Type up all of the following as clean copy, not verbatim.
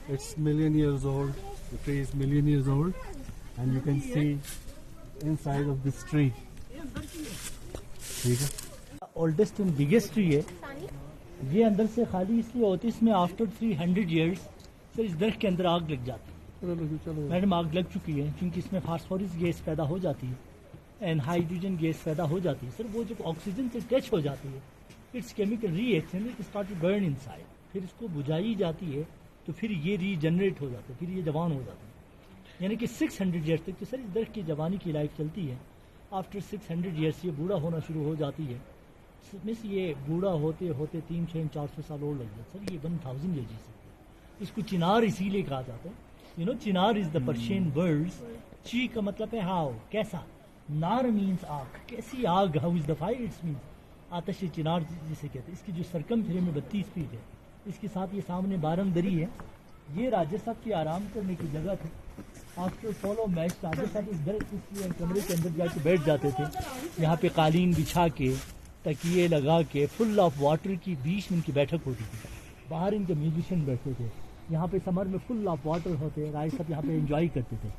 It's million years old. The tree is million years old, and you can see inside of this tree. ठीक है. Oldest and biggest tree है. ये अंदर से खाली इसलिए होती है, इसमें आफ्टर 300 years सर इस दरख्त के अंदर आग लग जाती है. मैडम आग लग चुकी है क्योंकि इसमें फास्फोरस गैस पैदा हो जाती है एंड हाइड्रोजन गैस पैदा हो जाती है. सर वो जब ऑक्सीजन से टच हो जाती है, it's chemical reaction, it start to burn inside. फिर इसको बुझाई जाती है तो फिर ये रीजनरेट हो जाता है, फिर ये जवान हो जाता है. यानी कि 600 ईयर्स तक तो सर इस दरख्त की जवानी की लाइफ चलती है. आफ्टर 600 ईयर्स ये बूढ़ा होना शुरू हो जाती है. मीन्स ये बूढ़ा होते होते 300-400 साल और लग जाता है. सर ये 1000 एज है. इसको चिनार इसीलिए कहा जाता है. You know Chinar is the Persian words. ची का मतलब है हाउ, कैसा. नार मीन्स आग, कैसी आग. How is the fire, it's means आतश चिनार जिसे कहते हैं. इसकी जो सरकमफेरेंस में 32 फीट है. इसके साथ ये सामने बारंदरी है. ये राजा साहब की आराम करने की जगह थी. आफ्टर फॉलो मैच राजा साहब इस दरख्त इसलिए कमरे के अंदर जाके बैठ जाते थे. यहाँ पे कालीन बिछा के, तकिए लगा के, फुल ऑफ वाटर की बीच में इनकी बैठक होती थी. बाहर इनके म्यूजिशियन बैठते थे. यहाँ पे समर में फुल ऑफ वाटर होते. राजा साहब यहाँ पे एंजॉय करते थे.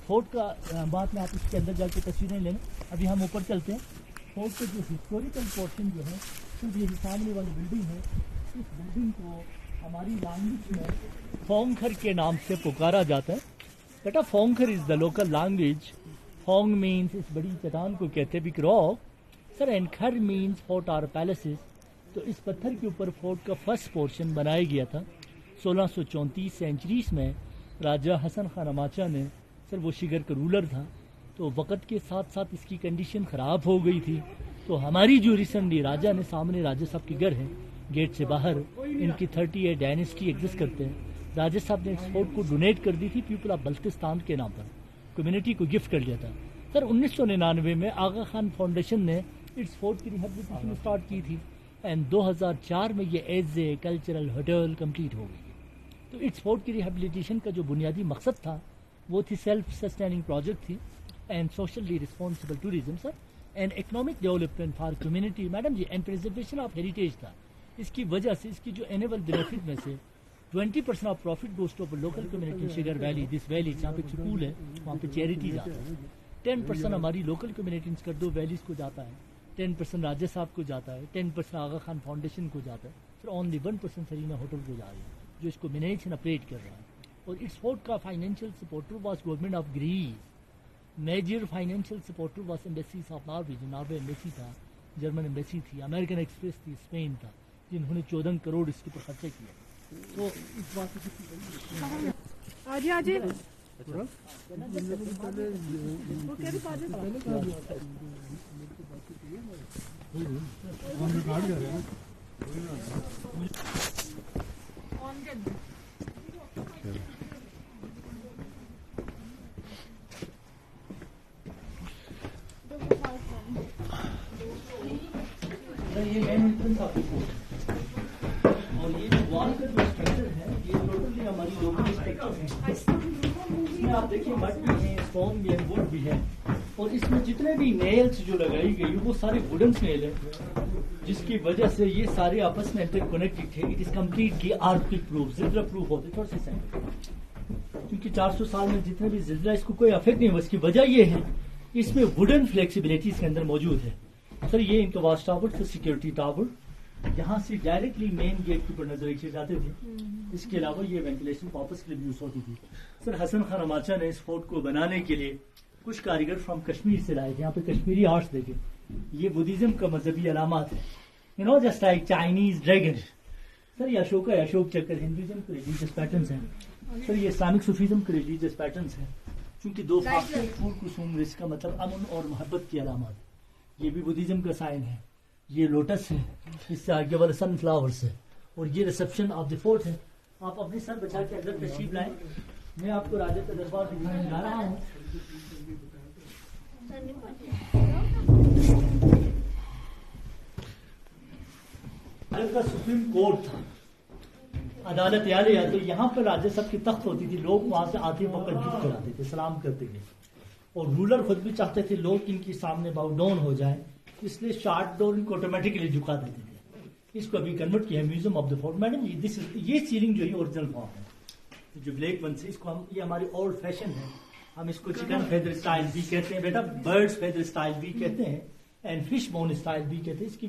फोर्ट का बात में आप इसके अंदर जाके तस्वीरें लेना. अभी हम ऊपर चलते हैं. फोर्ट का जो हिस्टोरिकल पोर्शन जो है, सिर्फ ये सामने वाली बिल्डिंग है. इस बिल्डिंग को हमारी लैंग्वेज में फोंगखर के नाम से पुकारा जाता है. बेटा Phongkhar is the local language. Phong means इस बड़ी चट्टान को कहते हैं big rock sir, and Khar means fort or palaces. तो इस पत्थर के ऊपर फोर्ट का फर्स्ट पोर्शन बनाया गया था 1634 सेंचुरीज में. राजा हसन खान अमाचा ने, सर वो शिगर का रूलर था, तो वक़्त के साथ साथ इसकी कंडीशन ख़राब हो गई थी. तो हमारी जो रिसेंटली राजा ने, सामने राजा साहब के घर है, गेट से बाहर इनकी 38 डायनेस्टी एग्जिस्ट करते हैं. राजा साहब ने इस फोर्ट को डोनेट कर दी थी पीपल ऑफ बल्तिस्तान के नाम पर. कम्युनिटी को गिफ्ट कर दिया था. सर 1999 में आगा खान फाउंडेशन ने इस फोर्ट की रिहेबिलिटेशन स्टार्ट की थी एंड 2004 में ये as a cultural hotel complete हो गई. तो इस फोर्ट की रिहेबिलिटेशन का जो बुनियादी मकसद था वो थी सेल्फ सस्टेनिंग प्रोजेक्ट थी and socially responsible tourism sir and economic development for community madam ji and preservation of heritage था. इसकी वजह से इसकी जो एनुअल बेनिफिट में से 20% of profit goes to local community. Shigar valley, this valley जहाँ पे स्कूल है वहाँ पे चैरिटीज आता है. 10% हमारी लोकल कम्युनिटीज कर दो वैलीज को जाता है. 10% राजा साहब को जाता है. 10% आगा खान फाउंडेशन को जाता है. फिर ओनली 1% सरीना होटल को जा रही है जो इसको मैनेज एंड ऑपरेट कर रहा है. और इस फोर्ट का financial supporter was government of Greece. Major financial supporter was embassies of Norway. जो नॉर्वे एम्बेसी था, जर्मन एम्बेसी थी, अमेरिकन एक्सप्रेस थी, स्पेन था, जिन्होंने 14 करोड़ इसके ऊपर खर्चा किया. तो इस बात आजे ये main entrance of the fort. और ये जो वॉल का जो स्ट्रक्चर है ये टोटली हमारी लोकल स्ट्रक्चर है. इसमें आप देखिए मड भी है, स्टोन भी है, वुड भी है. और इसमें जितने भी नेल्स जो लगाई गई वो सारे वुडन नेल है, जिसकी वजह से ये सारे आपस में इंटरकनेक्टेड है. It is completely earthquake proof, जिल्जा प्रूफ होते थोड़ा सा सेंटर. क्योंकि 400 साल में जितने भी जिल्जा इसको कोई अफेक्ट नहीं हुआ. इसकी वजह ये है इसमें वुडन फ्लेक्सिबिलिटी इसके अंदर मौजूद है. सर ये इनका वाच टावर था, सिक्योरिटी टावर. यहाँ से डायरेक्टली मेन गेट के ऊपर नजर रखे जाते थे. इसके अलावा ये वेंटिलेशन वापस के लिए यूज होती थी. सर हसन खान अमाचा ने इस फोर्ट को बनाने के लिए कुछ कारीगर फ्रॉम कश्मीर से लाए थे. यहाँ पे कश्मीरी आर्ट्स देखे. ये बुद्धिज्म का मजहबी अलामत है, you know just like Chinese dragon. Sir ये अशोक है, अशोक चक्र. हिंदुइज्म के रिलीजियस पैटर्न्स हैं. सर ये इस्लामिक सूफीज्म के रिलीजियस पैटर्न्स हैं. क्योंकि दो फाख्ते फूल कुसुम, इसका मतलब अमन और मोहब्बत की अलामत. ये भी बुद्धिज्म का साइन है. ये लोटस है, इससे आगे वाला सनफ्लावर्स है. और ये रिसेप्शन ऑफ द फोर्ट है. आप अपने सर बचा के अंदर तशरीफ लाएं. मैं आपको राजा का दरबार दिखाने जा रहा हूँ. भारत का सुप्रीम कोर्ट था, अदालत आलिया. तो यहाँ पर राजा साहब की तख्त होती थी. लोग वहां से आते वक्त झुक कर आते थे, सलाम करते थे. और रूलर खुद भी चाहते थे लोग इनके सामने बाउ डाउन हो जाए, इसलिए शार्ट डोर इनको ऑटोमेटिकली झुका देते थे. इसको अभी कन्वर्ट किया museum of the fort. Madam ये सीलिंग जो है ओरिजिनल फॉर्म है. جو بلیک ونس اس کو ہم یہ ہماری اولڈ فیشن ہے, ہم اس کو چکن فیدر اسٹائل بھی کہتے ہیں بیٹا, برڈس فیدر اسٹائل بھی کہتے ہیں, اینڈ فش بون اسٹائل بھی کہتے ہیں. اس کی